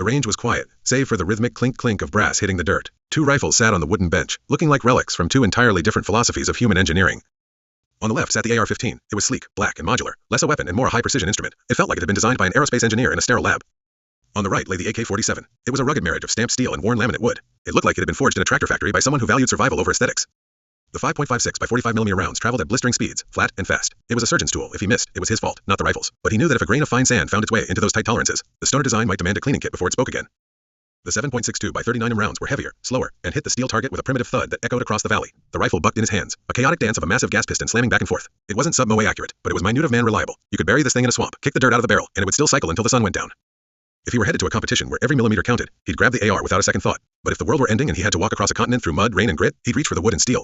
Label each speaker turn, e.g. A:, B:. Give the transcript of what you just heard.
A: The range was quiet, save for the rhythmic clink-clink of brass hitting the dirt. Two rifles sat on the wooden bench, looking like relics from two entirely different philosophies of human engineering. On the left sat the AR-15. It was sleek, black, and modular, less a weapon and more a high-precision instrument. It felt like it had been designed by an aerospace engineer in a sterile lab. On the right lay the AK-47. It was a rugged marriage of stamped steel and worn laminate wood. It looked like it had been forged in a tractor factory by someone who valued survival over aesthetics. The 5.56 by 45mm rounds traveled at blistering speeds, flat and fast. It was a surgeon's tool. If he missed, it was his fault, not the rifle's. But he knew that if a grain of fine sand found its way into those tight tolerances, the stoner design might demand a cleaning kit before it spoke again. The 7.62 by 39mm rounds were heavier, slower, and hit the steel target with a primitive thud that echoed across the valley. The rifle bucked in his hands, a chaotic dance of a massive gas piston slamming back and forth. It wasn't sub-MOA accurate, but it was minute of man reliable. You could bury this thing in a swamp, kick the dirt out of the barrel, and it would still cycle until the sun went down. If he were headed to a competition where every millimeter counted, he'd grab the AR without a second thought. But if the world were ending and he had to walk across a continent through mud, rain, and grit, he'd reach for the wood and steel.